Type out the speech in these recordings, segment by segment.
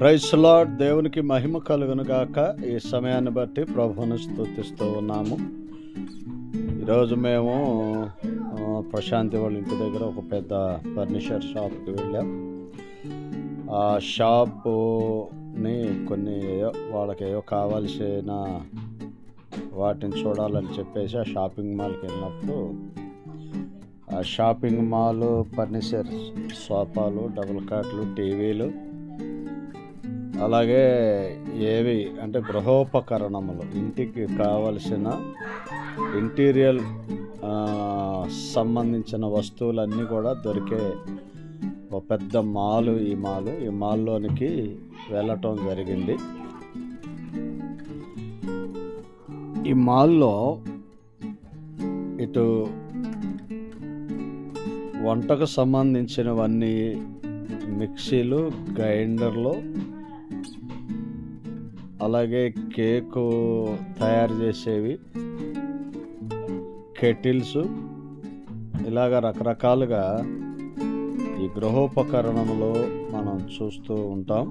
Praise lord. దేవునికి మహిమ కలుగును గాక. ఈ సమయాన్ని బట్టి ప్రభువును స్తుతిస్తూ ఉన్నాము. ఈరోజు మేము ప్రశాంతి వాళ్ళ ఇంటి దగ్గర ఒక పెద్ద ఫర్నిచర్ షాప్కి వెళ్ళాం. ఆ షాపుని కొన్ని వాళ్ళకి ఏవో కావాల్సిన వాటిని చూడాలని చెప్పేసి ఆ షాపింగ్ మాల్కి వెళ్ళినప్పుడు ఆ షాపింగ్ మాల్ ఫర్నిచర్ సోఫాలు, డబుల్ కాట్లు, టీవీలు, అలాగే ఏవి అంటే గృహోపకరణములు, ఇంటికి కావలసిన ఇంటీరియర్ సంబంధించిన వస్తువులన్నీ కూడా దొరికే ఒక పెద్ద మాల్. ఈ మాల్లోనికి వెళ్ళటం జరిగింది. ఈ మాల్లో ఇటు వంటకు సంబంధించినవన్నీ మిక్సీలు, గ్రైండర్లు, అలాగే కేకు తయారు చేసేవి, కెటిల్స్, ఇలాగ రకరకాలుగా ఈ గృహోపకరణములు మనం చూస్తూ ఉంటాం.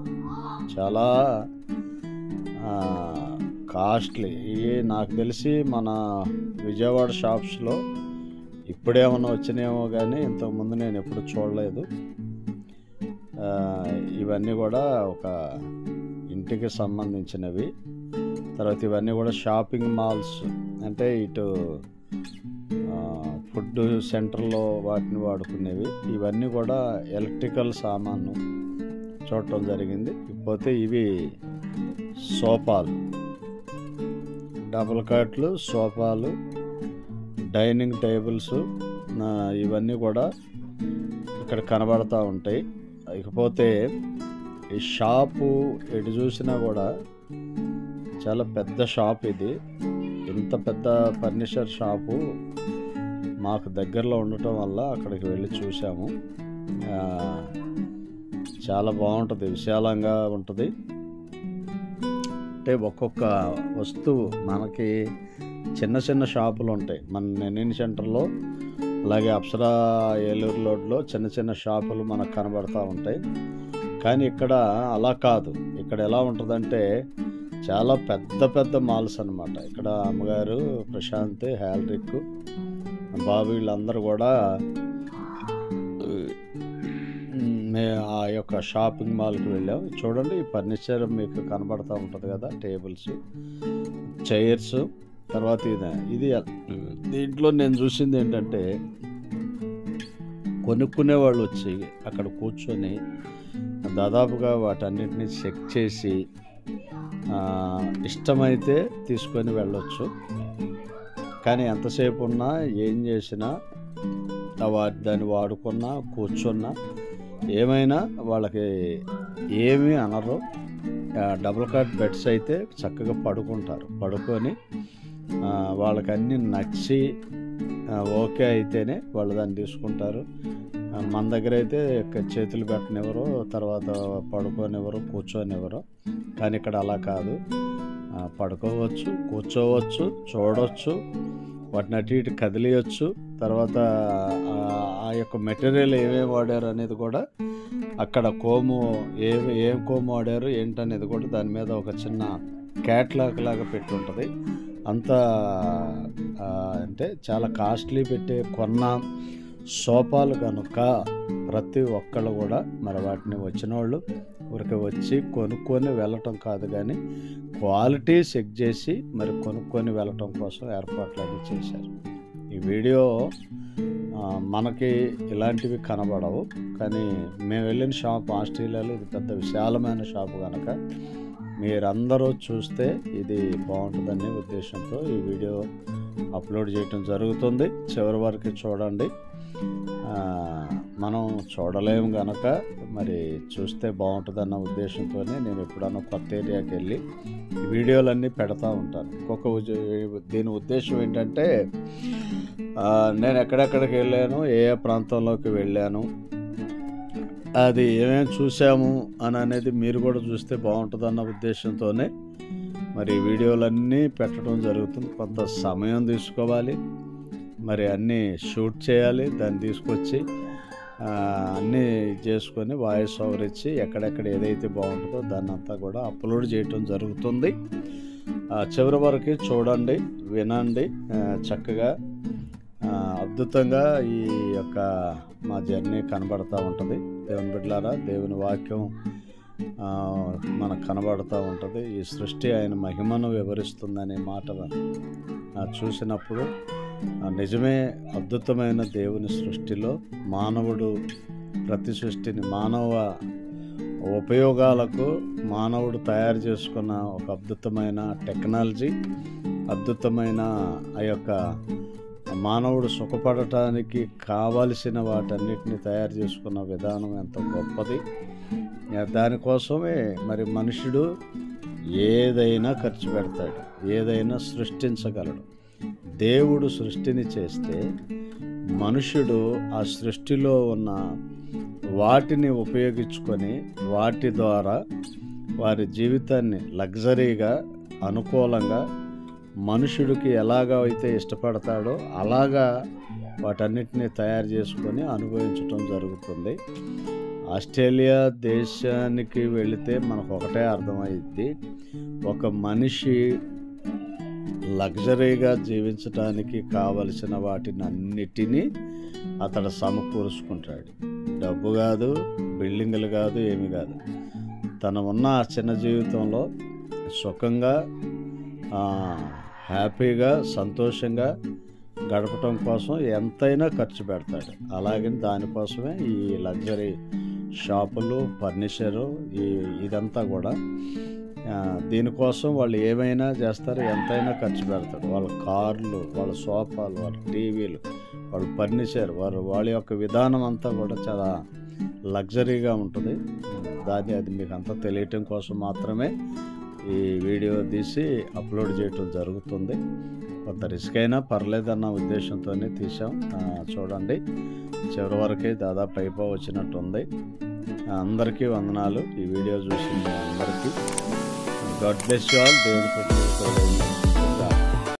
చాలా కాస్ట్లీ. ఇవి నాకు తెలిసి మన విజయవాడ షాప్స్లో ఇప్పుడేమన్నా వచ్చినాయేమో కానీ ఇంతకుముందు నేను ఎప్పుడు చూడలేదు. ఇవన్నీ కూడా ఒక ఇంటికి సంబంధించినవి. తర్వాత ఇవన్నీ కూడా షాపింగ్ మాల్స్ అంటే ఇటు ఫుడ్ సెంటర్లో వాటిని వాడుకునేవి. ఇవన్నీ కూడా ఎలక్ట్రికల్ సామాను చూడటం జరిగింది. ఇకపోతే ఇవి సోఫాలు, డబుల్ కాట్లు, సోఫాలు, డైనింగ్ టేబుల్స్, ఇవన్నీ కూడా ఇక్కడ కనబడుతూ ఉంటాయి. ఇకపోతే ఈ షాపు ఎటు చూసినా కూడా చాలా పెద్ద షాప్. ఇది ఇంత పెద్ద ఫర్నిచర్ షాపు మాకు దగ్గరలో ఉండటం వల్ల అక్కడికి వెళ్ళి చూసాము. చాలా బాగుంటుంది, విశాలంగా ఉంటుంది. అంటే ఒక్కొక్క వస్తువు మనకి చిన్న చిన్న షాపులు ఉంటాయి మన నెన్నెన్ సెంటర్లో, అలాగే అప్సరా ఏలూరు రోడ్లో చిన్న చిన్న షాపులు మనకు కనబడుతూ ఉంటాయి. కానీ ఇక్కడ అలా కాదు. ఇక్కడ ఎలా ఉంటుందంటే చాలా పెద్ద పెద్ద మాల్స్ అన్నమాట. ఇక్కడ అమ్మగారు ప్రశాంతి, హ్యాల్రిక్, బాబు వీళ్ళందరూ కూడా ఆ యొక్క షాపింగ్ మాల్కి వెళ్ళాం. చూడండి, ఈ ఫర్నిచర్ మీకు కనబడుతూ ఉంటుంది కదా, టేబుల్స్, చైర్స్. తర్వాత ఇది దీంట్లో నేను చూసింది ఏంటంటే కొనుక్కునే వాళ్ళు వచ్చి అక్కడ కూర్చొని దాదాపుగా వాటన్నిటిని చెక్ చేసి ఇష్టమైతే తీసుకొని వెళ్ళొచ్చు. కానీ ఎంతసేపు ఉన్నా ఏం చేసినా దాన్ని వాడుకున్నా కూర్చున్నా ఏమైనా వాళ్ళకి ఏమీ అనరు. డబుల్ కాట్ బెడ్స్ అయితే చక్కగా పడుకుంటారు. పడుకొని వాళ్ళకి అన్నీ నచ్చి ఓకే అయితేనే వాళ్ళు దాన్ని తీసుకుంటారు. మన దగ్గర అయితే చేతులు పెట్టనివ్వరు, తర్వాత పడుకోనివ్వరు, కూర్చోనివ్వరు. కానీ ఇక్కడ అలా కాదు. పడుకోవచ్చు, కూర్చోవచ్చు, చూడవచ్చు, వాటిని అటు ఇటు కదిలియచ్చు. తర్వాత ఆ యొక్క మెటీరియల్ ఏమేమి వాడారు అనేది కూడా అక్కడ ఏం కోము వాడారు ఏంటనేది కూడా దాని మీద ఒక చిన్న క్యాట్లాగ్ లాగా పెట్టి ఉంటుంది. అంతా అంటే చాలా కాస్ట్లీ పెట్టి కొన్న సోఫాలు కనుక ప్రతి ఒక్కళ్ళు కూడా మరి వాటిని వచ్చిన వాళ్ళు ఊరికి వచ్చి కొనుక్కొని వెళ్ళటం కాదు, కానీ క్వాలిటీ చెక్ చేసి మరి కొనుక్కొని వెళ్ళటం కోసం ఏర్పాట్లు అవి చేశారు. ఈ వీడియో మనకి ఇలాంటివి కనబడవు, కానీ మేము వెళ్ళిన షాప్ ఆస్ట్రేలియాలో ఇది పెద్ద విశాలమైన షాపు కనుక మీరందరూ చూస్తే ఇది బాగుంటుందనే ఉద్దేశంతో ఈ వీడియో అప్లోడ్ చేయటం జరుగుతుంది. చివరి వరకు చూడండి. మనం చూడలేము కనుక మరి చూస్తే బాగుంటుందన్న ఉద్దేశంతోనే నేను ఎప్పుడన్నా కొత్త ఏరియాకి వెళ్ళి వీడియోలన్నీ పెడతా ఉంటాను. దీని ఉద్దేశం ఏంటంటే నేను ఎక్కడెక్కడికి వెళ్ళాను, ఏ ప్రాంతంలోకి వెళ్ళాను, అది ఏమేమి చూసాము అని అనేది మీరు కూడా చూస్తే బాగుంటుందన్న ఉద్దేశంతోనే మరి వీడియోలన్నీ పెట్టడం జరుగుతుంది. కొంత సమయం తీసుకోవాలి, మరి అన్నీ షూట్ చేయాలి, దాన్ని తీసుకొచ్చి అన్నీ చేసుకొని వాయిస్ ఓవర్ ఇచ్చి ఎక్కడెక్కడ ఏదైతే బాగుంటుందో దాన్ని అంతా కూడా అప్లోడ్ చేయటం జరుగుతుంది. చివరి వరకు చూడండి, వినండి. చక్కగా అద్భుతంగా ఈ యొక్క మా జర్నీ కనబడుతూ ఉంటుంది. దేవుని బిడ్డలారా, దేవుని వాక్యం మనకు కనబడుతూ ఉంటుంది. ఈ సృష్టి ఆయన మహిమను వివరిస్తుందనే మాట చూసినప్పుడు నిజమే, అద్భుతమైన దేవుని సృష్టిలో మానవుడు ప్రతి సృష్టిని మానవ ఉపయోగాలకు మానవుడు తయారు చేసుకున్న ఒక అద్భుతమైన టెక్నాలజీ, అద్భుతమైన ఆ యొక్క మానవుడు సుఖపడటానికి కావలసిన వాటన్నిటిని తయారు చేసుకున్న విధానం ఎంత గొప్పది. దానికోసమే మరి మనుషుడు ఏదైనా ఖర్చు పెడతాడు, ఏదైనా సృష్టించగలడు. దేవుడు సృష్టిని చేస్తే మనుషుడు ఆ సృష్టిలో ఉన్న వాటిని ఉపయోగించుకొని వాటి ద్వారా వారి జీవితాన్ని లగ్జరీగా, అనుకూలంగా మనుషుడికి ఎలాగా అయితే ఇష్టపడతాడో అలాగా వాటన్నిటిని తయారు చేసుకొని అనుభవించటం జరుగుతుంది. ఆస్ట్రేలియా దేశానికి వెళితే మనకు ఒకటే అర్థమైద్ది, ఒక మనిషి లగ్జరీగా జీవించడానికి కావలసిన వాటిని అన్నిటినీ అతడు సమకూర్చుకుంటాడు. డబ్బు కాదు, బిల్డింగులు కాదు, ఏమి కాదు. తన ఉన్న ఆ చిన్న జీవితంలో సుఖంగా, హ్యాపీగా, సంతోషంగా గడపటం కోసం ఎంతైనా ఖర్చు పెడతాడు. అలాగని దానికోసమే ఈ లగ్జరీ షాపులు, ఫర్నిచరు, ఇదంతా కూడా దీనికోసం వాళ్ళు ఏమైనా చేస్తారు, ఎంతైనా ఖర్చు పెడతారు. వాళ్ళ కార్లు, వాళ్ళ సోఫాలు, వాళ్ళ టీవీలు, వాళ్ళ ఫర్నిచర్, వాళ్ళ యొక్క విధానం అంతా కూడా చాలా లగ్జరీగా ఉంటుంది. అది మీకు అంతా తెలియటం కోసం మాత్రమే ఈ వీడియో తీసి అప్లోడ్ చేయటం జరుగుతుంది. కొంత రిస్క్ అయినా పర్లేదన్న ఉద్దేశంతోనే తీసాం. చూడండి, చివరి వరకే దాదాపు అయిపోవచ్చినట్టుంది. అందరికీ వందనాలు. ఈ వీడియో చూసిన అందరికీ గాడ్ బ్లెస్ యు ఆల్. దేవుని కృప